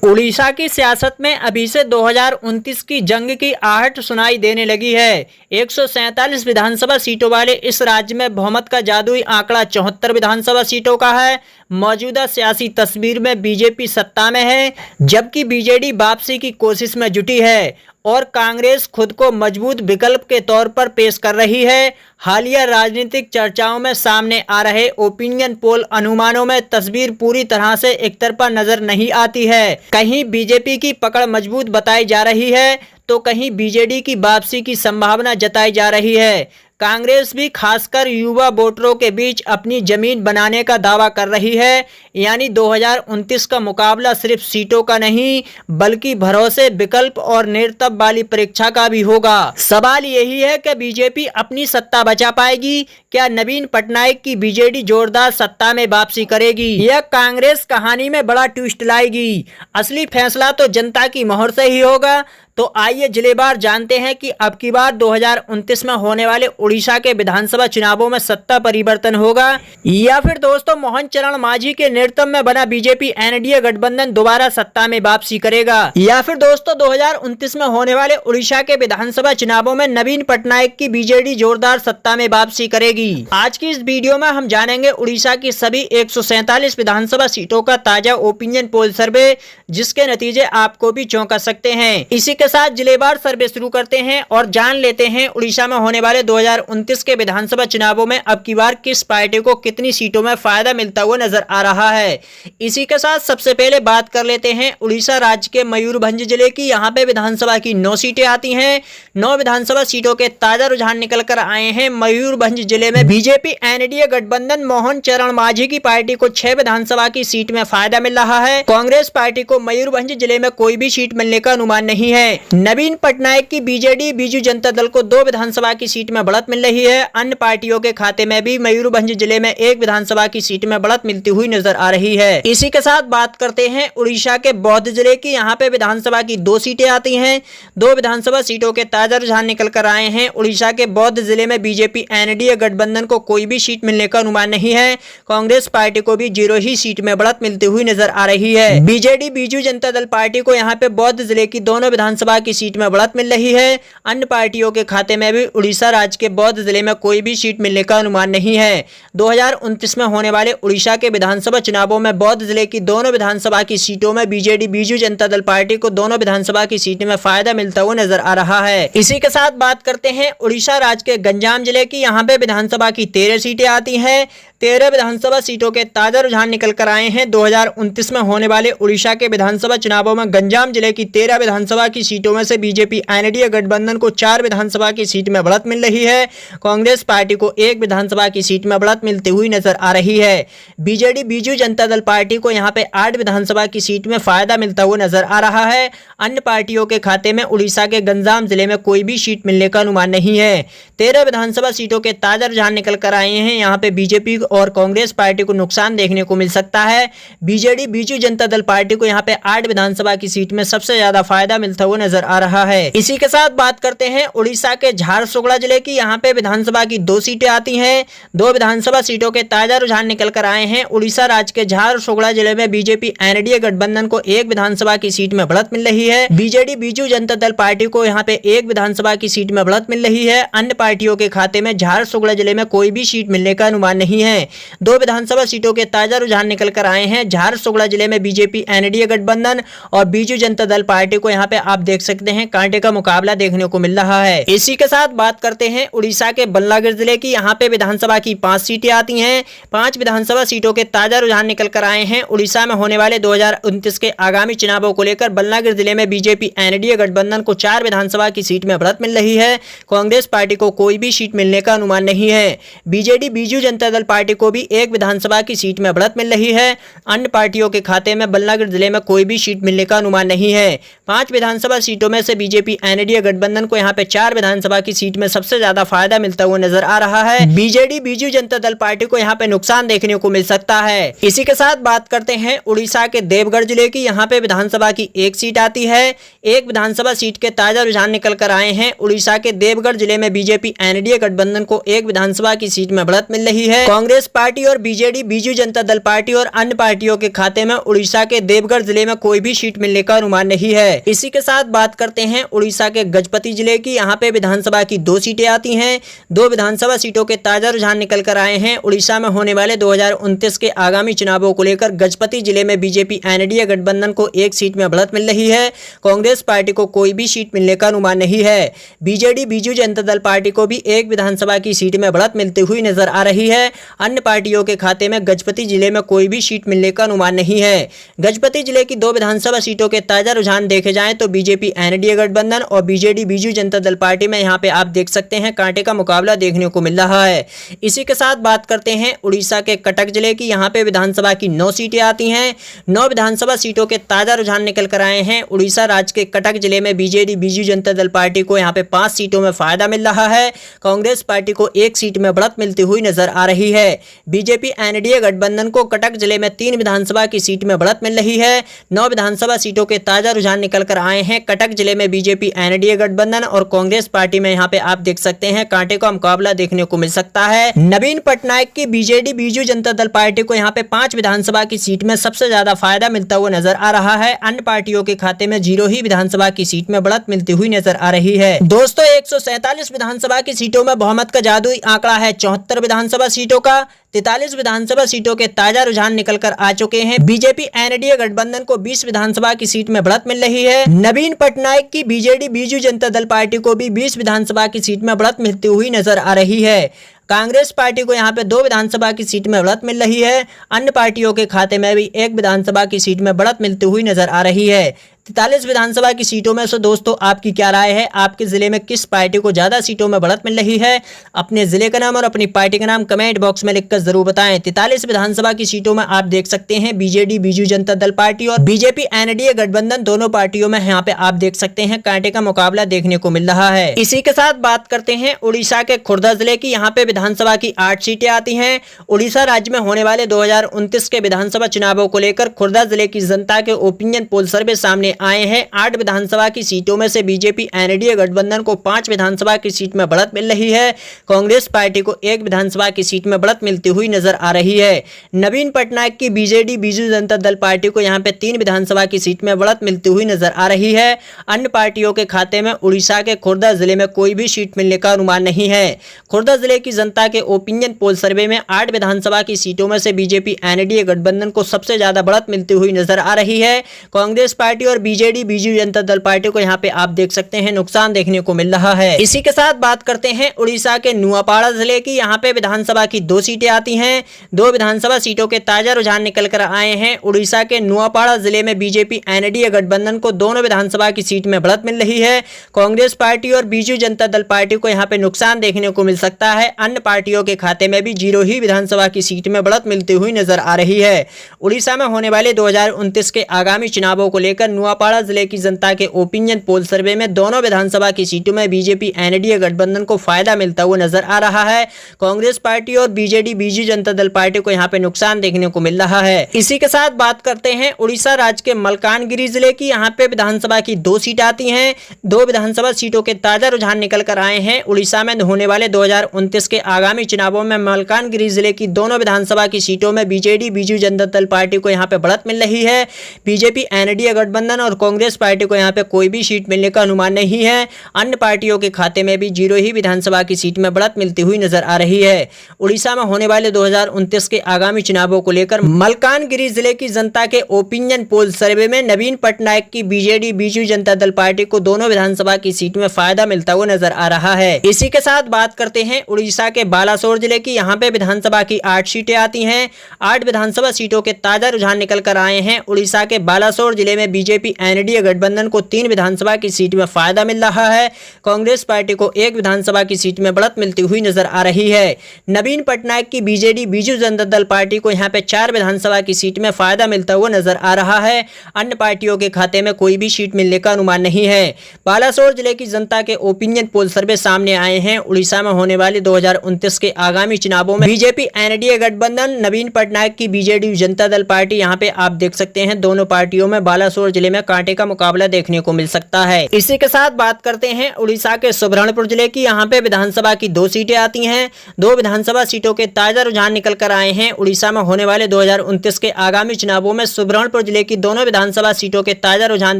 उड़ीसा की सियासत में अभी से 2029 की जंग की आहट सुनाई देने लगी है। 147 विधानसभा सीटों वाले इस राज्य में बहुमत का जादुई आंकड़ा 74 विधानसभा सीटों का है। मौजूदा सियासी तस्वीर में बीजेपी सत्ता में है, जबकि बीजेडी वापसी की कोशिश में जुटी है और कांग्रेस खुद को मजबूत विकल्प के तौर पर पेश कर रही है। हालिया राजनीतिक चर्चाओं में सामने आ रहे ओपिनियन पोल अनुमानों में तस्वीर पूरी तरह से एकतरफा नजर नहीं आती है। कहीं बीजेपी की पकड़ मजबूत बताई जा रही है तो कहीं बीजेडी की वापसी की संभावना जताई जा रही है। कांग्रेस भी खासकर युवा वोटरों के बीच अपनी जमीन बनाने का दावा कर रही है, यानी 2029 का मुकाबला सिर्फ सीटों का नहीं बल्कि भरोसे, विकल्प और नेतृत्व वाली परीक्षा का भी होगा। सवाल यही है कि बीजेपी अपनी सत्ता बचा पाएगी? क्या नवीन पटनायक की बीजेडी जोरदार सत्ता में वापसी करेगी या कांग्रेस कहानी में बड़ा ट्विस्ट लाएगी? असली फैसला तो जनता की मोहर से ही होगा। तो आइए जिलेवार जानते हैं कि अब की बार 2029 में होने वाले उड़ीसा के विधानसभा चुनावों में सत्ता परिवर्तन होगा या फिर दोस्तों मोहन चरण मांझी के नेतृत्व में बना बीजेपी एनडीए गठबंधन दोबारा सत्ता में वापसी करेगा, या फिर दोस्तों 2029 में होने वाले उड़ीसा के विधानसभा चुनावों में नवीन पटनायक की बीजेडी जोरदार सत्ता में वापसी करेगी। आज की इस वीडियो में हम जानेंगे उड़ीसा की सभी 147 विधानसभा सीटों का ताजा ओपिनियन पोल सर्वे, जिसके नतीजे आपको भी चौंका सकते हैं। इसी के साथ जिलेवार सर्वे शुरू करते हैं और जान लेते हैं उड़ीसा में होने वाले 2029 के विधानसभा चुनावों में अब की बार किस पार्टी को कितनी सीटों में फायदा मिलता हुआ नजर आ रहा है। इसी के साथ सबसे पहले बात कर लेते हैं उड़ीसा राज्य के मयूरभंज जिले की। यहाँ पे विधानसभा की 9 सीटें आती हैं। 9 विधानसभा सीटों के ताजा रुझान निकल कर आए हैं। मयूरभंज जिले में बीजेपी एनडीए गठबंधन मोहन चरण मांझी की पार्टी को 6 विधानसभा की सीट में फायदा मिल रहा है। कांग्रेस पार्टी को मयूरभंज जिले में कोई भी सीट मिलने का अनुमान नहीं है। नवीन पटनायक की बीजेडी बीजू जनता दल को 2 विधानसभा की सीट में बढ़त मिल रही है। अन्य पार्टियों के खाते में भी मयूरभंज जिले में 1 विधानसभा की सीट में बढ़त मिलती हुई नजर आ रही है। इसी के साथ बात करते हैं उड़ीसा के बौद्ध जिले की। यहाँ पे विधानसभा की 2 सीटें आती हैं। 2 विधानसभा सीटों के ताजा रुझान निकल कर आए हैं। उड़ीसा के बौद्ध जिले में बीजेपी एनडीए गठबंधन को कोई भी सीट मिलने का अनुमान नहीं है। कांग्रेस पार्टी को भी 0 ही सीट में बढ़त मिलती हुई नजर आ रही है। बीजेडी बीजू जनता दल पार्टी को यहाँ पे बौद्ध जिले की दोनों विधानसभा की सीट में बढ़त मिल रही है। अन्य पार्टियों के खाते में भी उड़ीसा राज्य के बौद्ध जिले में कोई भी सीट मिलने का अनुमान नहीं है। 2029 में होने वाले उड़ीसा के विधानसभा चुनावों में बौद्ध जिले की दोनों विधानसभा की सीटों में बीजेडी बीजू जनता दल पार्टी को दोनों विधानसभा की सीट में फायदा मिलता हुआ नजर आ रहा है। इसी के साथ बात करते हैं उड़ीसा राज्य के गंजाम जिले की। यहाँ पे विधानसभा की 13 सीटें आती हैं। 13 विधानसभा सीटों के ताजा रुझान निकल कर आए हैं। 2029 में होने वाले उड़ीसा के विधानसभा चुनावों में गंजाम जिले की 13 विधानसभा की सीटों में से बीजेपी एनडीए गठबंधन को 4 विधानसभा की सीट में बढ़त मिल रही है। कांग्रेस पार्टी को 1 विधानसभा की सीट में बढ़त मिलती हुई नजर आ रही है। बीजेडी बीजू जनता दल पार्टी को यहाँ पे 8 विधानसभा की सीट में फायदा मिलता हुआ नजर आ रहा है। अन्य पार्टियों के खाते में उड़ीसा के गंजाम जिले में कोई भी सीट मिलने का अनुमान नहीं है। 13 विधानसभा सीटों के ताजा रुझान निकल कर आए हैं। यहाँ पे बीजेपी और कांग्रेस पार्टी को नुकसान देखने को मिल सकता है। बीजेडी बीजू जनता दल पार्टी को यहाँ पे 8 विधानसभा की सीट में सबसे ज्यादा फायदा मिलता हुआ नजर आ रहा है। इसी के साथ बात करते हैं उड़ीसा के झारसुगुड़ा जिले की। यहाँ पे विधानसभा की 2 सीटें आती हैं। 2 विधानसभा सीटों के ताजा रुझान निकल कर आए हैं। उड़ीसा राज्य के झारसुगुड़ा जिले में बीजेपी एनडीए गठबंधन को 1 विधानसभा की सीट में बढ़त मिल रही है। बीजेडी बीजू जनता दल पार्टी को यहाँ पे 1 विधानसभा की सीट में बढ़त मिल रही है। अन्य पार्टियों के खाते में झारसुगुड़ा जिले में कोई भी सीट मिलने का अनुमान नहीं है। 2 विधानसभा सीटों के ताजा रुझान निकल कर आए हैं। झारसुगुड़ा जिले में बीजेपी एनडीए गठबंधन और बीजू जनता दल पार्टी को यहाँ पे आप देख सकते हैं कांटे का मुकाबला देखने को मिल रहा है। इसी के साथ बात करते हैं उड़ीसा के बल्लागिर जिले की। यहाँ पे विधानसभा की 5 सीटें आती हैं। 5 विधानसभा सीटों के ताजा रुझान निकल कर आए हैं। उड़ीसा में होने वाले 2029 के आगामी चुनावों को लेकर बल्लागिर जिले में बीजेपी एनडीए गठबंधन को 4 विधानसभा की सीट में बढ़त मिल रही है। कांग्रेस पार्टी को कोई भी सीट मिलने का अनुमान नहीं है। बीजेडी बीजू जनता दल पार्टी को भी 1 विधानसभा की सीट में बढ़त मिल रही है। अन्य पार्टियों के खाते में बल्लागिर जिले में कोई भी सीट मिलने का अनुमान नहीं है। 5 विधानसभा सीटों में से बीजेपी एनडीए गठबंधन को यहाँ पे 4 विधानसभा की सीट में सबसे ज्यादा फायदा मिलता हुआ नजर आ रहा है। बीजेडी बीजू जनता दल पार्टी को यहाँ पे नुकसान देखने को मिल सकता है। इसी के साथ बात करते हैं उड़ीसा के देवगढ़ जिले की। यहाँ पे विधानसभा की एक सीट आती है। एक विधानसभा सीट के ताजा रुझान निकल कर आए हैं। उड़ीसा के देवगढ़ जिले में बीजेपी एनडीए गठबंधन को एक विधानसभा की सीट में बढ़त मिल रही है। कांग्रेस पार्टी और बीजेडी बीजू जनता दल पार्टी और अन्य पार्टियों के खाते में उड़ीसा के देवगढ़ जिले में कोई भी सीट मिलने का अनुमान नहीं है। इसी के साथ बात करते हैं उड़ीसा के गजपति जिले की। यहाँ पे विधानसभा की 2 सीटें आती हैं। 2 विधानसभा सीटों के ताजा रुझान निकल कर आए हैं। उड़ीसा में होने वाले 2029 के आगामी चुनावों को लेकर गजपति जिले में बीजेपी एनडीए गठबंधन को एक सीट में बढ़त मिल रही है। कांग्रेस पार्टी को कोई भी सीट मिलने का अनुमान नहीं है। बीजेडी बीजू जनता दल पार्टी को भी एक विधानसभा की सीट में बढ़त मिलती हुई नजर आ रही है। अन्य पार्टियों के खाते में गजपति जिले में कोई भी सीट मिलने का अनुमान नहीं है। गजपति जिले की 2 विधानसभा सीटों के ताजा रुझान देखे जाएं तो बीजेपी एनडीए गठबंधन और बीजेडी बीजू जनता दल पार्टी में यहाँ पे आप देख सकते हैं कांटे का मुकाबला देखने को मिल रहा है। इसी के साथ बात करते हैं उड़ीसा के कटक जिले की। यहाँ पे विधानसभा की 9 सीटें आती हैं। 9 विधानसभा सीटों के ताजा रुझान निकल कर आए हैं। उड़ीसा राज्य के कटक जिले में बीजेडी बीजू जनता दल पार्टी को यहाँ पे 5 सीटों में फायदा मिल रहा है। कांग्रेस पार्टी को 1 सीट में बढ़त मिलती हुई नजर आ रही है। बीजेपी एनडीए गठबंधन को कटक जिले में 3 विधानसभा की सीट में बढ़त मिल रही है। 9 विधानसभा सीटों के ताजा रुझान निकल कर आए हैं। कटक जिले में बीजेपी एनडीए गठबंधन और कांग्रेस पार्टी में यहाँ पे आप देख सकते हैं कांटे का मुकाबला देखने को मिल सकता है। नवीन पटनायक की बीजेडी बीजू जनता दल पार्टी को यहाँ पे 5 विधानसभा की सीट में सबसे ज्यादा फायदा मिलता हुआ नजर आ रहा है। अन्य पार्टियों के खाते में 0 ही विधानसभा की सीट में बढ़त मिलती हुई नजर आ रही है। दोस्तों 147 विधानसभा की सीटों में बहुमत का जादुई आंकड़ा है 74 विधानसभा सीटों का। 43 विधानसभा सीटों के ताजा रुझान निकल कर आ चुके हैं। बीजेपी एनडीए गठबंधन को 20 विधानसभा की सीट में बढ़त मिल रही है। नवीन पटनायक की बीजेडी बीजू जनता दल पार्टी को भी 20 विधानसभा की सीट में बढ़त मिलती हुई नजर आ रही है। कांग्रेस पार्टी को यहाँ पे 2 विधानसभा की सीट में बढ़त मिल रही है। अन्य पार्टियों के खाते में भी 1 विधानसभा की सीट में बढ़त मिलती हुई नजर आ रही है। 43 विधानसभा की सीटों में से दोस्तों आपकी क्या राय है? आपके जिले में किस पार्टी को ज्यादा सीटों में बढ़त मिल रही है? अपने जिले का नाम और अपनी पार्टी का नाम कमेंट बॉक्स में लिखकर जरूर बताएं। 43 विधानसभा की सीटों में आप देख सकते हैं बीजेडी बीजू जनता दल पार्टी और बीजेपी एनडीए गठबंधन दोनों पार्टियों में यहाँ पे आप देख सकते हैं कांटे का मुकाबला देखने को मिल रहा है। इसी के साथ बात करते हैं उड़ीसा के खुर्दा जिले की। यहाँ पे विधानसभा की 8 सीटें आती हैं। उड़ीसा राज्य में होने वाले 2029 के विधानसभा चुनावों को लेकर खुर्दा जिले की जनता के ओपिनियन पोल सर्वे सामने आए हैं। 8 विधानसभा की सीटों में से बीजेपी एनडीए गठबंधन को 5 विधानसभा की सीट में बढ़त मिल रही है। कांग्रेस पार्टी को 1 विधानसभा की सीट में बढ़त मिलती हुई नजर आ रही है। नवीन पटनायक की बीजेडी बीजू जनता दल पार्टी को यहाँ पे 3 विधानसभा की सीट में बढ़त मिलती हुई नजर आ रही है। अन्य पार्टियों के खाते में उड़ीसा के खुर्दा जिले में कोई भी सीट मिलने का अनुमान नहीं है। खुर्दा जिले की जनता के ओपिनियन पोल सर्वे में 8 विधानसभा की सीटों में से बीजेपी एनडीए गठबंधन को सबसे ज्यादा बढ़त मिलती हुई नजर आ रही है। कांग्रेस पार्टी और बीजेडी बीजू जनता दल पार्टी को यहाँ पे आप देख सकते हैं नुकसान देखने को मिल रहा है। इसी के साथ बात करते हैं उड़ीसा के नुआपाड़ा जिले की। यहाँ पे विधानसभा की 2 सीटें आती हैं। 2 विधानसभा सीटों के ताजा रुझान निकल कर आए हैं। उड़ीसा के नुआपाड़ा जिले में बीजेपी एनडीए गठबंधन को दोनों विधानसभा की सीट में बढ़त मिल रही है। कांग्रेस पार्टी और बीजू जनता दल पार्टी को यहाँ पे नुकसान देखने को मिल सकता है। अन्य पार्टियों के खाते में भी 0 ही विधानसभा की सीट में बढ़त मिलती हुई नजर आ रही है। उड़ीसा में होने वाले 2029 के आगामी चुनावों को लेकर नुआपाड़ा जिले की जनता के ओपिनियन पोल सर्वे में दोनों विधानसभा की सीटों में बीजेपी एनडीए गठबंधन को फायदा मिलता हुआ नजर आ रहा है। कांग्रेस पार्टी और बीजेडी बीजू जनता दल पार्टी को यहाँ पे नुकसान देखने को मिल रहा है। इसी के साथ बात करते हैं उड़ीसा राज्य के मलकानगिरी जिले की। यहाँ पे विधानसभा की 2 सीट आती हैं। 2 विधानसभा सीटों के ताजा रुझान निकल कर आए हैं। उड़ीसा में होने वाले 2029 के आगामी चुनावों में मलकानगिरी जिले की दोनों विधानसभा की सीटों में बीजेडी बीजू जनता दल पार्टी को यहाँ पे बढ़त मिल रही है। बीजेपी एनडीए गठबंधन और कांग्रेस पार्टी को यहाँ पे कोई भी सीट मिलने का अनुमान नहीं है। अन्य पार्टियों के खाते में भी 0 ही विधानसभा की सीट में बढ़त मिलती हुई नजर आ रही है। उड़ीसा में होने वाले 2029 के आगामी चुनावों को लेकर मलकानगिरी जिले की जनता के ओपिनियन पोल सर्वे में नवीन पटनायक की बीजेडी बीजू जनता दल पार्टी को दोनों विधानसभा की सीट में फायदा मिलता हुआ नजर आ रहा है। इसी के साथ बात करते हैं उड़ीसा के बालासोर जिले की। यहाँ पे विधानसभा की 8 सीटें आती हैं। 8 विधानसभा सीटों के ताजा रुझान निकल कर आए हैं। उड़ीसा के बालासोर जिले में बीजेपी बीजेपी एनडीए गठबंधन को 3 विधानसभा की सीट में फायदा मिल रहा है। कांग्रेस पार्टी को 1 विधानसभा की सीट में बढ़त मिलती हुई नजर आ रही है। नवीन पटनायक की बीजेडी बीजू जनता दल पार्टी को यहां पे 4 विधानसभा की सीट में फायदा मिलता हुआ नजर आ रहा है। अन्य पार्टियों के खाते में कोई भी सीट मिलने का अनुमान नहीं है। बालासोर जिले की जनता के ओपिनियन पोल सर्वे सामने आए हैं। उड़ीसा में होने वाले 2029 के आगामी चुनावों में बीजेपी एनडीए गठबंधन, नवीन पटनायक की बीजेडी जनता दल पार्टी, यहाँ पे आप देख सकते हैं दोनों पार्टियों में बालासोर जिले में कांटे का मुकाबला देखने को मिल सकता है। इसी के साथ बात करते हैं उड़ीसा के सुबर्णपुर जिले की। यहाँ पे विधानसभा की 2 सीटें आती हैं। 2 विधानसभा सीटों के ताजा रुझान निकल कर आए हैं। उड़ीसा में होने वाले 2029 के आगामी चुनावों में सुबर्णपुर जिले की दोनों विधानसभा सीटों के ताजा रुझान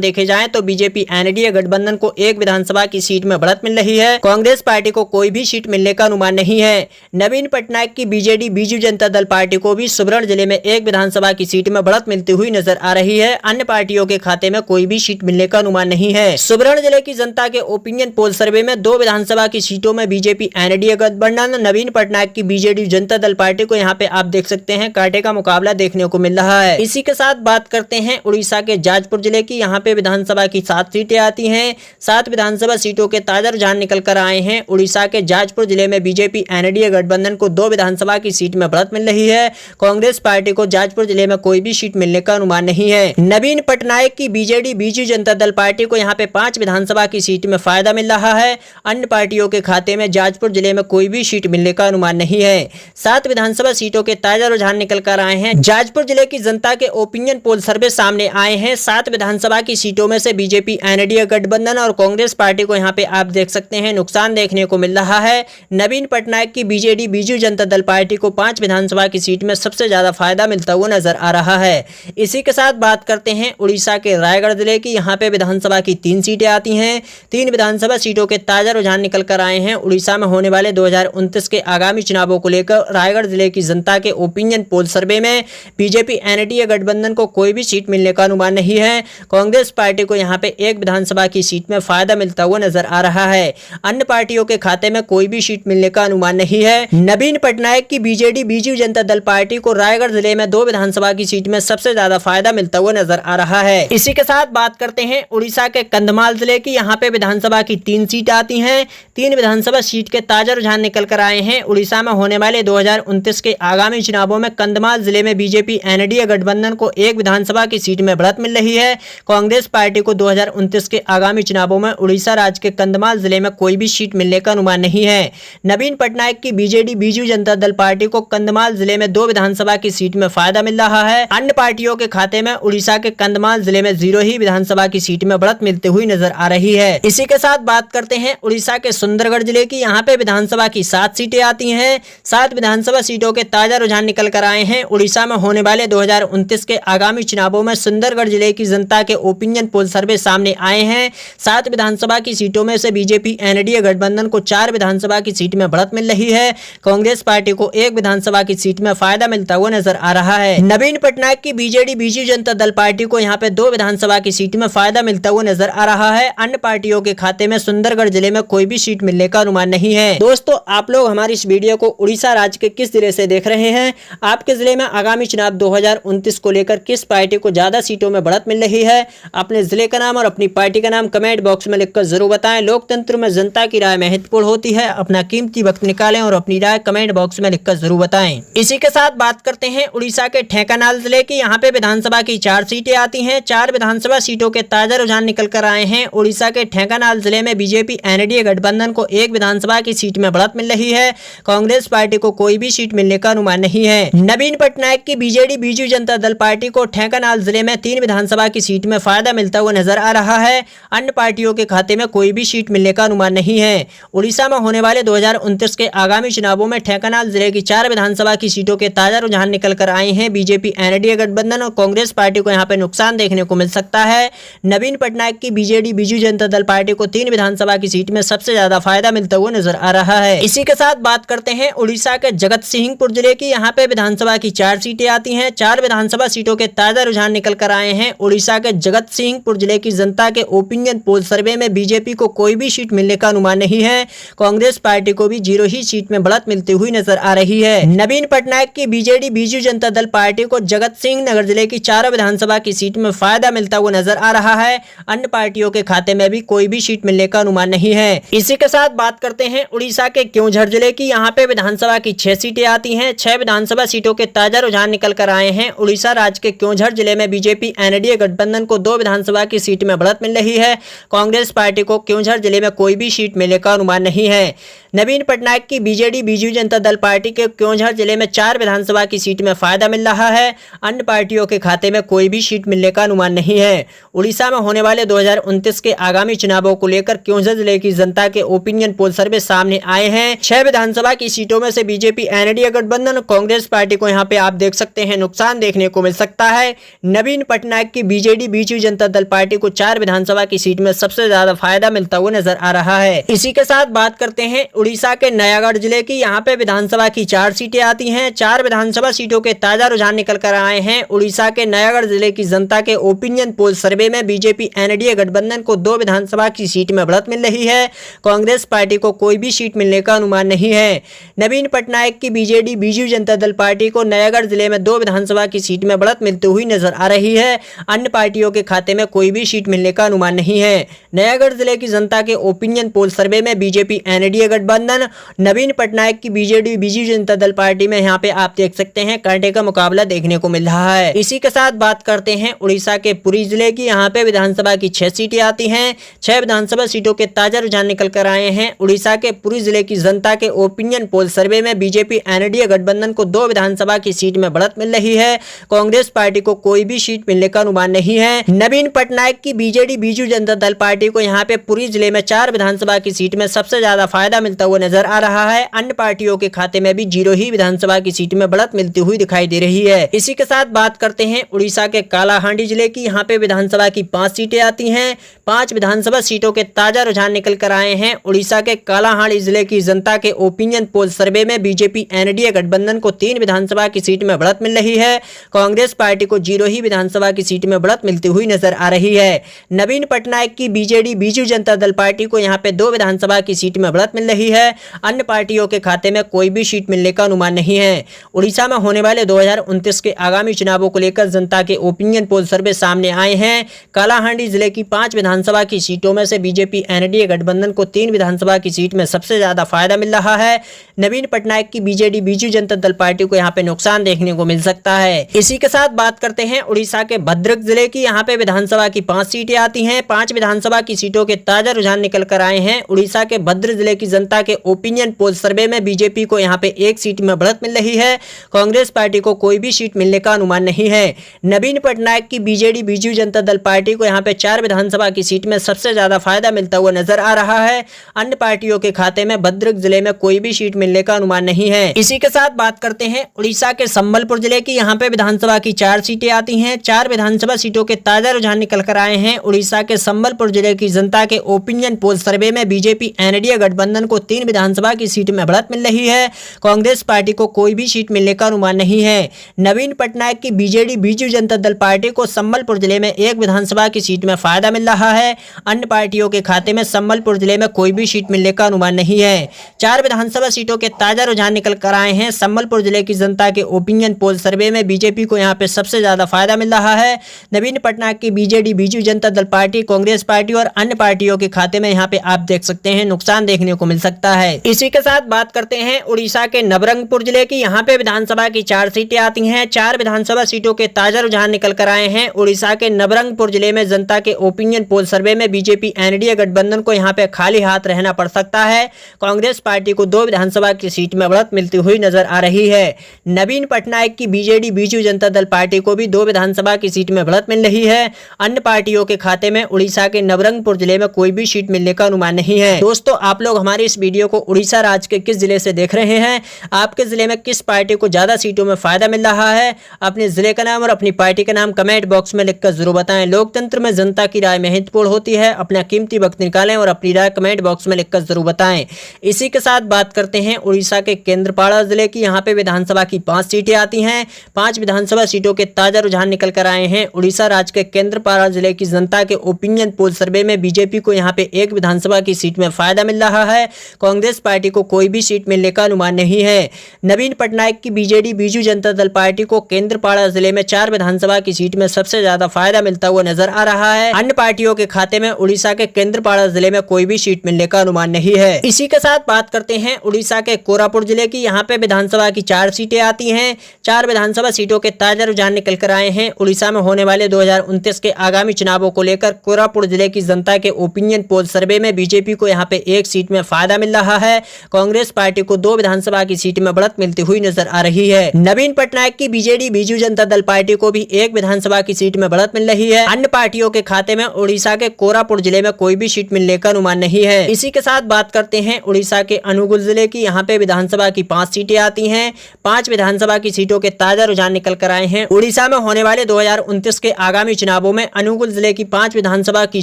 देखे जाएं तो बीजेपी एनडीए गठबंधन को 1 विधानसभा की सीट में बढ़त मिल रही है। कांग्रेस पार्टी को कोई भी सीट मिलने का अनुमान नहीं है। नवीन पटनायक की बीजेडी बीजू जनता दल पार्टी को भी सुबर्ण जिले में 1 विधानसभा की सीट में बढ़त मिलती हुई नजर आ रही है। अन्य पार्टियों के खाते में कोई भी सीट मिलने का अनुमान नहीं है। सुबर्ण जिले की जनता के ओपिनियन पोल सर्वे में 2 विधानसभा की सीटों में बीजेपी एनडीए गठबंधन, नवीन पटनायक की बीजेडी जनता दल पार्टी को यहाँ पे आप देख सकते हैं कांटे का मुकाबला देखने को मिल रहा है। इसी के साथ बात करते हैं उड़ीसा के जाजपुर जिले की। यहाँ पे विधानसभा की 7 सीटें आती हैं। 7 विधानसभा सीटों के ताजा रुझान निकल कर आए हैं। उड़ीसा के जाजपुर जिले में बीजेपी एनडीए गठबंधन को 2 विधानसभा की सीट में बढ़त मिल रही है। कांग्रेस पार्टी को जाजपुर जिले में कोई भी सीट मिलने का अनुमान नहीं है। नवीन पटनायक की बीजेडी बीजू जनता दल पार्टी को यहाँ पे 5 विधानसभा की सीट में फायदा मिल रहा है। अन्य पार्टियों के खाते में जाजपुर जिले में कोई भी सीट मिलने का अनुमान नहीं है। 7 विधानसभा सीटों के ताजा रुझान निकल कर आए हैं। जाजपुर जिले की जनता के ओपिनियन पोल सर्वे सामने आए हैं। 7 विधानसभा की सीटों में से बीजेपी एनडीए गठबंधन और कांग्रेस पार्टी को यहाँ पे आप देख सकते हैं नुकसान देखने को मिल रहा है। नवीन पटनायक की बीजेडी बीजू जनता दल पार्टी को 5 विधानसभा की सीट में सबसे ज्यादा फायदा मिलता हुआ नजर आ रहा है। इसी के साथ बात करते हैं उड़ीसा के रायगढ़ जिले की। यहाँ पे विधानसभा की 3 सीटें आती हैं। 3 विधानसभा सीटों के ताजा रुझान निकल कर आए हैं। उड़ीसा में होने वाले 2029 के आगामी चुनावों को लेकर रायगढ़ जिले की जनता के ओपिनियन पोल सर्वे में बीजेपी एनडीए गठबंधन को कोई भी सीट मिलने का अनुमान नहीं है। कांग्रेस पार्टी को यहाँ पे 1 विधानसभा की सीट में फायदा मिलता हुआ नजर आ रहा है। अन्य पार्टियों के खाते में कोई भी सीट मिलने का अनुमान नहीं है। नवीन पटनायक की बीजेडी बीजू जनता दल पार्टी को रायगढ़ जिले में 2 विधानसभा की सीट में सबसे ज्यादा फायदा मिलता हुआ नजर आ रहा है। इसी के साथ बात करते हैं उड़ीसा के कंधमाल जिले की। यहाँ पे विधानसभा की 3 सीट आती हैं। 3 विधानसभा सीट के ताजा रुझान निकल कर आए हैं। उड़ीसा में होने वाले 2029 के आगामी चुनावों में कंधमाल जिले में बीजेपी एनडीए गठबंधन को 1 विधानसभा की सीट में बढ़त मिल रही है। कांग्रेस पार्टी को 2029 के आगामी चुनावों में उड़ीसा राज्य के कंधमाल जिले में कोई भी सीट मिलने का अनुमान नहीं है। नवीन पटनायक की बीजेडी बीजू जनता दल पार्टी को कंधमाल जिले में 2 विधानसभा की सीट में फायदा मिल रहा है। अन्य पार्टियों के खाते में उड़ीसा के कंधमाल जिले में 0 ही विधानसभा की सीट में बढ़त मिलती हुई नजर आ रही है। इसी के साथ बात करते हैं उड़ीसा के सुंदरगढ़ जिले की। यहाँ पे विधानसभा की 7 सीटें आती हैं। 7 विधानसभा सीटों के ताजा रुझान निकल कर आए हैं। उड़ीसा में होने वाले 2029 के आगामी चुनावों में सुंदरगढ़ जिले की जनता के ओपिनियन पोल सर्वे सामने आए हैं। 7 विधानसभा की सीटों में से बीजेपी एनडीए गठबंधन को 4 विधानसभा की सीट में बढ़त मिल रही है। कांग्रेस पार्टी को 1 विधानसभा की सीट में फायदा मिलता हुआ नजर आ रहा है। नवीन पटनायक की बीजेडी बीजू जनता दल पार्टी को यहाँ पे 2 विधानसभा की सीट में फायदा मिलता हुआ नजर आ रहा है। अन्य पार्टियों के खाते में सुंदरगढ़ जिले में कोई भी सीट मिलने का अनुमान नहीं है। दोस्तों, आप लोग हमारी इस वीडियो को उड़ीसा राज्य के किस जिले से देख रहे हैं? आपके जिले में आगामी चुनाव 2029 को लेकर किस पार्टी को ज्यादा सीटों में बढ़त मिल रही है? अपने जिले का नाम और अपनी पार्टी का नाम कमेंट बॉक्स में लिखकर जरूर बताएं। लोकतंत्र में जनता की राय महत्वपूर्ण होती है। अपना कीमती वक्त निकालें और अपनी राय कमेंट बॉक्स में लिखकर जरूर बताएं। इसी के साथ बात करते हैं उड़ीसा के ढेंकानाल जिले की। यहाँ पे विधानसभा की 4 सीटें आती हैं। 4 विधानसभा सीटों के ताजा रुझान निकल कर आए हैं। उड़ीसा के ढेंकानाल जिले में बीजेपी एनडीए गठबंधन को 1 विधानसभा की सीट में बढ़त मिल रही है। कांग्रेस पार्टी को कोई भी सीट मिलने का अनुमान नहीं है। नवीन पटनायक की बीजेडी बीजू जनता दल पार्टी को ढेंकानाल जिले में 3 विधानसभा की सीट में फायदा मिलता हुआ नजर आ रहा है। अन्य पार्टियों के खाते में कोई भी सीट मिलने का अनुमान नहीं है। उड़ीसा में होने वाले 2029 के आगामी चुनावों में ढेंकानाल जिले की 4 विधानसभा की सीटों के ताजा रुझान निकल कर आए हैं। बीजेपी एनडीए गठबंधन और कांग्रेस पार्टी को यहाँ पे नुकसान देखने को मिल सकता है। नवीन पटनायक की बीजेडी बीजू जनता दल पार्टी को 3 विधानसभा की सीट में सबसे ज्यादा फायदा मिलता हुआ नजर आ रहा है। इसी के साथ बात करते हैं उड़ीसा के जगत सिंहपुर जिले की। यहाँ पे विधानसभा की 4 सीटें आती हैं। 4 विधानसभा सीटों के ताजा रुझान निकल कर आए हैं। उड़ीसा के जगत सिंहपुर जिले की जनता के ओपिनियन पोल सर्वे में बीजेपी को कोई भी सीट मिलने का अनुमान नहीं है। कांग्रेस पार्टी को भी 0 ही सीट में बढ़त मिलती हुई नजर आ रही है। नवीन पटनायक की बीजेडी बीजू जनता दल पार्टी को जगत सिंह नगर जिले की 4 विधानसभा की सीट में फायदा मिलता हुआ नजर आ रहा है। अन्य पार्टियों के खाते में भी कोई भी सीट मिलने का अनुमान नहीं है। इसी के साथ बात करते हैं उड़ीसा के क्योंझर जिले की। यहाँ पे विधानसभा की 6 सीटें आती हैं। 6 विधानसभा सीटों के ताजा रुझान निकल कर आए हैं। उड़ीसा राज्य के क्योंझर जिले में बीजेपी एनडीए गठबंधन को 2 विधानसभा की सीट में बढ़त मिल रही है। कांग्रेस पार्टी को क्योंझर जिले में कोई भी सीट मिलने का अनुमान नहीं है। नवीन पटनायक की बीजेडी बीजू जनता दल पार्टी के क्योंझर जिले में 4 विधानसभा की सीट में फायदा मिल रहा है। अन्य पार्टियों के खाते में कोई भी सीट मिलने का अनुमान नहीं है। उड़ीसा में होने वाले 2029 के आगामी चुनावों को लेकर क्योंझर जिले की जनता के ओपिनियन पोल सर्वे सामने आए हैं। 6 विधानसभा की सीटों में से बीजेपी एनडीए गठबंधन कांग्रेस पार्टी को यहाँ पे आप देख सकते हैं नुकसान देखने को मिल सकता है। नवीन पटनायक की बीजेडी बीजू जनता दल पार्टी को 4 विधानसभा की सीट में सबसे ज्यादा फायदा मिलता हुआ नजर आ रहा है। इसी के साथ बात करते हैं उड़ीसा के नयागढ़ जिले की। यहाँ पे विधानसभा की 4 सीटें आती हैं। 4 विधानसभा सीटों के ताजा रुझान निकल कर आए हैं। उड़ीसा के नयागढ़ जिले की जनता के ओपिनियन पोल सर्वे में बीजेपी एनडीए गठबंधन को 2 विधानसभा की सीट में बढ़त मिल रही है। कांग्रेस पार्टी को कोई भी सीट मिलने का अनुमान नहीं है। नवीन पटनायक की बीजेडी बीजू जनता दल पार्टी को नयागढ़ जिले में 2 विधानसभा की सीट में बढ़त मिलती हुई नजर आ रही है। अन्य पार्टियों के खाते में कोई भी सीट मिलने का अनुमान नहीं है। नयागढ़ जिले की जनता के ओपिनियन पोल सर्वे में बीजेपी एनडीए गठबंधन नवीन पटनायक की बीजेडी बीजू जनता दल पार्टी में यहाँ पे आप देख सकते हैं कांटे का मुकाबला देखने को मिल रहा है। इसी के साथ बात करते हैं उड़ीसा के पुरी जिले की। यहाँ पे विधानसभा की 6 सीटें आती हैं। 6 विधानसभा सीटों के ताजा रुझान निकल कर आए हैं। उड़ीसा के पुरी जिले की जनता के ओपिनियन पोल सर्वे में बीजेपी एनडीए गठबंधन को 2 विधानसभा की सीट में बढ़त मिल रही है। कांग्रेस पार्टी को कोई भी सीट मिलने का अनुमान नहीं है। नवीन पटनायक की बीजेडी बीजू जनता दल पार्टी को यहाँ पे पुरी जिले में 4 विधानसभा की सीट में सबसे ज्यादा फायदा मिलता हुआ नजर आ रहा है। अन्य पार्टियों के खाते में भी 0 ही विधानसभा की सीट में बढ़त मिलती हुई दिखाई दे रही है। इसी के साथ बात करते हैं उड़ीसा के कालाहांडी जिले की। यहाँ पे विधानसभा की 5 सीटें आती हैं। 5 विधानसभा सीटों के ताजा रुझान निकल कर आए हैं। उड़ीसा के कालाहांडी जिले की जनता के ओपिनियन पोल सर्वे में बीजेपी एनडीए गठबंधन को 3 विधानसभा की सीट में बढ़त मिल रही है। कांग्रेस पार्टी को 0 ही विधानसभा की सीट में बढ़त मिलती हुई नजर आ रही है। नवीन पटनायक की बीजेडी बीजू जनता दल पार्टी को यहाँ पे 2 विधानसभा की सीट में बढ़त मिल रही है। अन्य पार्टियों के खाते में कोई भी सीट मिलने का अनुमान नहीं है। उड़ीसा में होने वाले 2029 के आगामी चुनावों को लेकर जनता के ओपिनियन पोल सर्वे सामने आए हैं। कालाहांडी जिले की 5 विधानसभा की सीटों में से बीजेपी एनडीए गठबंधन को 3 विधानसभा की सीट में सबसे ज्यादा फायदा मिल रहा है। नवीन पटनायक की बीजेडी बीजू जनता दल पार्टी को यहाँ पे नुकसान देखने को मिल सकता है। इसी के साथ बात करते हैं उड़ीसा के भद्रक जिले की। यहाँ पे विधानसभा की 5 सीटें आती हैं। 5 विधानसभा की सीटों के ताजा रुझान निकल कर आए हैं। उड़ीसा के भद्रक जिले की जनता के ओपिनियन पोल सर्वे में बीजेपी को यहाँ पे 1 सीट में बढ़त मिल रही है। कांग्रेस पार्टी को कोई भी सीट मिलने का अनुमान नहीं है। नवीन पटनायक की बीजेडी बीजू जनता दल पार्टी को यहाँ पे 4 विधानसभा की सीट में सबसे ज्यादा फायदा मिलता हुआ नजर आ रहा है। अन्य पार्टियों के खाते में भद्रक जिले में कोई भी सीट मिलने का अनुमान नहीं है। इसी के साथ बात करते हैं उड़ीसा के संबलपुर जिले की। यहाँ पे विधानसभा की 4 सीटें आती हैं। 4 विधानसभा सीटों के ताजा रुझान निकल कर आए हैं। उड़ीसा के संबलपुर जिले की जनता के ओपिनियन पोल सर्वे में बीजेपी एनडीए गठबंधन को 3 विधानसभा की सीट में बढ़त मिल रही है। कांग्रेस पार्टी को कोई भी सीट मिलने का अनुमान नहीं है। नवीन पटनायक की बीजेडी बीजू जनता दल पार्टी को संबलपुर जिले में 1 विधानसभा की सीट में फायदा मिल रहा है। अन्य पार्टियों के खाते में संबलपुर जिले में कोई भी सीट मिलने का अनुमान नहीं है। 4 विधानसभा सीटों के ताजा रुझान निकल कर आए हैं। संबलपुर जिले की जनता के ओपिनियन पोल सर्वे में बीजेपी को यहाँ पे सबसे ज्यादा फायदा मिल रहा है। नवीन पटनायक की BJD Biju Janata Dal party, Congress party और अन्य पार्टियों के खाते में यहाँ पे आप देख सकते हैं नुकसान देखने को मिल सकता है। इसी के साथ बात करते हैं उड़ीसा के नवरंगपुर जिले की। यहाँ पे विधानसभा की 4 सीटें आती हैं। 4 विधानसभा सीटों के ताजा रुझान निकल कर आए हैं। उड़ीसा के नवरंगपुर जिले में जनता के ओपिनियन पोल सर्वे में बीजेपी एनडीए गठबंधन को यहाँ पे खाली हाथ रहना पड़ सकता है। कांग्रेस पार्टी को 2 विधानसभा की सीट में बढ़त मिलती हुई नजर आ रही है। नवीन पटनायक की बीजेडी बीजू जनता दल पार्टी को भी 2 विधानसभा की सीट में बढ़त मिल रही है। अन्य पार्टियों के खाते में उड़ीसा के नवरंगपुर जिले में कोई भी सीट मिलने का अनुमान नहीं है। दोस्तों, आप लोग हमारे इस वीडियो को उड़ीसा राज्य के किस जिले से देख रहे हैं? आपके जिले में किस पार्टी को ज्यादा सीटों में फायदा मिल रहा है? अपने जिले का नाम और अपनी पार्टी का नाम कमेंट बॉक्स में लिखकर जरूर बताएं। लोकतंत्र में जनता की राय महत्वपूर्ण होती है। अपना कीमती वक्त निकालें और अपनी राय कमेंट बॉक्स में लिखकर जरूर बताएं। इसी के साथ बात करते हैं उड़ीसा के केंद्रपाड़ा जिले की। यहाँ पे विधानसभा की 5 सीटें आती हैं। 5 विधानसभा सीटों के ताजा रुझान निकल कर आए हैं। उड़ीसा राज्य के केंद्रपाड़ा जिले की जनता के ओपिनियन पोल सर्वे में बीजेपी को यहाँ पे 1 विधानसभा की सीट में फायदा मिल रहा है। कांग्रेस पार्टी को कोई भी सीट मिलने का अनुमान नहीं है। नवीन पटनायक की बीजेडी बीजू जनता दल पार्टी को केंद्रपाड़ा जिले में 4 विधानसभा की सीट में सबसे ज्यादा फायदा मिलता हुआ नजर आ रहा है। अन्य पार्टियों के खाते में उड़ीसा के केंद्रपाड़ा जिले में कोई भी सीट मिलने का अनुमान नहीं है। इसी के साथ बात करते हैं उड़ीसा के कोरापुट जिले की। यहाँ पे विधानसभा की 4 सीटें आती हैं। 4 विधानसभा सीटों के ताजा रुझान निकल कर आए हैं। उड़ीसा में होने वाले 2029 के आगामी चुनावों को लेकर कोरापुट जिले की जनता के ओपिनियन पोल सर्वे में बीजेपी को यहाँ पे 1 सीट में फायदा मिल रहा है। कांग्रेस पार्टी को 2 विधानसभा की सीट में बढ़त मिलती हुई नजर आ रही है। नवीन पटनायक की बीजेडी बीजू जनता दल पार्टी को भी 1 विधानसभा की सीट में बढ़त मिल रही है। अन्य पार्टियों के खाते में उड़ीसा के कोरापुट जिले में कोई भी सीट मिलने का अनुमान नहीं है। इसी के साथ बात करते हैं उड़ीसा के अनुगुल जिले की। यहाँ पे विधानसभा की 5 सीटें आती हैं। 5 विधानसभा की सीटों के ताजा रुझान निकल कर आए हैं। उड़ीसा में होने वाले 2029 के आगामी चुनावों में अनुगुल जिले की 5 विधानसभा की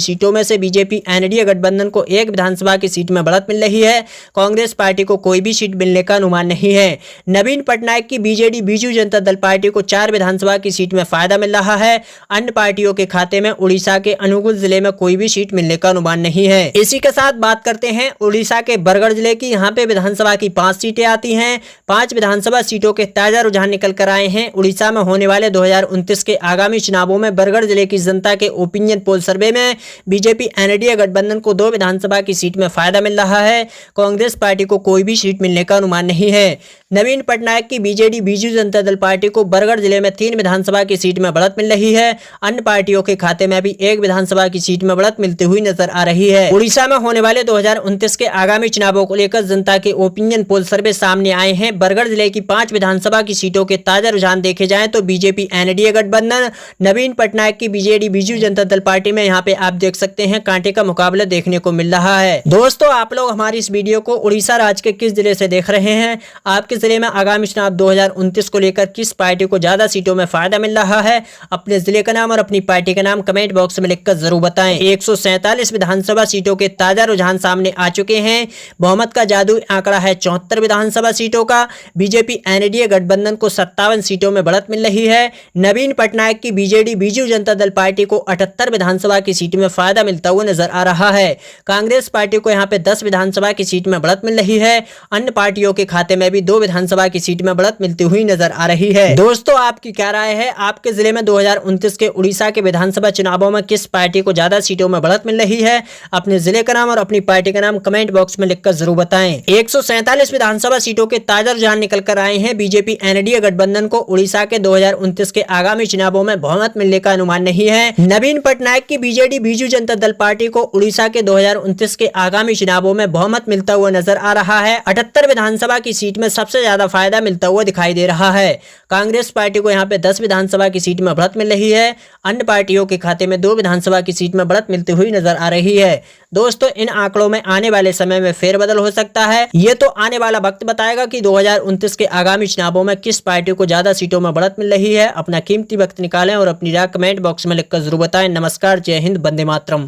सीटों में से बीजेपी एनडीए गठबंधन को 1 विधानसभा की सीट में बढ़त मिल रही है। कांग्रेस पार्टी को कोई भी सीट मिलने का अनुमान नहीं है। नवीन पटनायक की बीजेडी बीजू जनता दल पार्टी को 4 विधानसभा की सीट में फायदा मिल रहा है। अन्य पार्टियों के खाते में उड़ीसा के अनुगुल जिले में कोई भी सीट मिलने का अनुमान नहीं है। इसी के साथ बात करते हैं उड़ीसा के बरगढ़ जिले की। यहाँ पे विधानसभा की 5 सीटें आती हैं। 5 विधानसभा सीटों के ताजा रुझान निकल कर आए हैं। उड़ीसा में होने वाले 2029 के आगामी चुनावों में बरगढ़ जिले की जनता के ओपिनियन पोल सर्वे में बीजेपी एनडीए गठबंधन को 2 विधानसभा की सीट में फायदा मिल रहा है। कांग्रेस पार्टी को कोई भी सीट मिलने का अनुमान नहीं है। नवीन पटनायक की बीजेडी बीजू जनता दल पार्टी को बरगढ़ जिले में 3 विधानसभा की सीट में बढ़त मिल रही है। अन्य पार्टियों के खाते में भी 1 विधानसभा की सीट में बढ़त मिलती हुई नजर आ रही है। उड़ीसा में होने वाले 2029 के आगामी चुनावों को लेकर जनता के ओपिनियन पोल सर्वे सामने आए हैं। बरगढ़ जिले की 5 विधानसभा की सीटों के ताजा रुझान देखे जाएं तो बीजेपी एनडीए गठबंधन, नवीन पटनायक की बीजेडी बीजू जनता दल पार्टी में यहाँ पे आप देख सकते हैं कांटे का मुकाबला देखने को मिल रहा है। दोस्तों, आप लोग हमारी इस वीडियो को उड़ीसा राज्य के किस जिले से देख रहे हैं? आपके जिले में आगामी चुनाव 2029 को लेकर किस पार्टी को ज्यादा सीटों में फायदा मिल रहा है? अपने जिले का नाम और अपनी पार्टी का नाम कमेंट बॉक्स में लिखकर जरूर बताएं। 147 विधानसभा सीटों के ताजा रुझान सामने आ चुके हैं। बहुमत का जादुई आंकड़ा है 74 विधानसभा सीटों का। बीजेपी एनडीए गठबंधन को 57 सीटों में बढ़त मिल रही है। नवीन पटनायक की बीजेडी बीजू जनता दल पार्टी को 78 विधानसभा की सीट में फायदा मिलता हुआ नजर आ रहा है। कांग्रेस पार्टी को यहाँ पे 10 विधानसभा की सीट में बढ़त मिल रही है। अन्य पार्टियों के खाते में भी 2 विधानसभा की सीट में बढ़त मिलती हुई नजर आ रही है। दोस्तों, आपकी क्या राय है? आपके जिले में 2029 के उड़ीसा के विधानसभा चुनावों में किस पार्टी को ज्यादा सीटों में बढ़त मिल रही है? अपने जिले का नाम और अपनी पार्टी का नाम कमेंट बॉक्स में लिखकर जरूर बताएं। 147 विधानसभा सीटों के ताजा रुझान निकल कर आए हैं। बीजेपी एनडीए गठबंधन को उड़ीसा के 2029 के आगामी चुनावों में बहुमत मिलने का अनुमान नहीं है। नवीन पटनायक की बीजेडी बीजू जनता दल पार्टी को उड़ीसा के 2029 के आगामी चुनावों में बहुमत मिलता हुआ नजर आ रहा है। 78 विधानसभा की सीट में सबसे ज्यादा फायदा मिलता हुआ दिखाई दे रहा है। कांग्रेस पार्टी को यहाँ पे 10 विधानसभा की सीट में बढ़त मिल रही है। अन्य पार्टियों के खाते में 2 विधानसभा की सीट में बढ़त मिलती हुई नजर आ रही है। दोस्तों, इन आंकड़ों में आने वाले समय में फेरबदल हो सकता है। ये तो आने वाला वक्त बताएगा कि 2029 के आगामी चुनावों में किस पार्टी को ज्यादा सीटों में बढ़त मिल रही है। अपना कीमती वक्त निकालें और अपनी राय कमेंट बॉक्स में लिखकर जरूर बताएं। नमस्कार, जय हिंद, वंदे मातरम।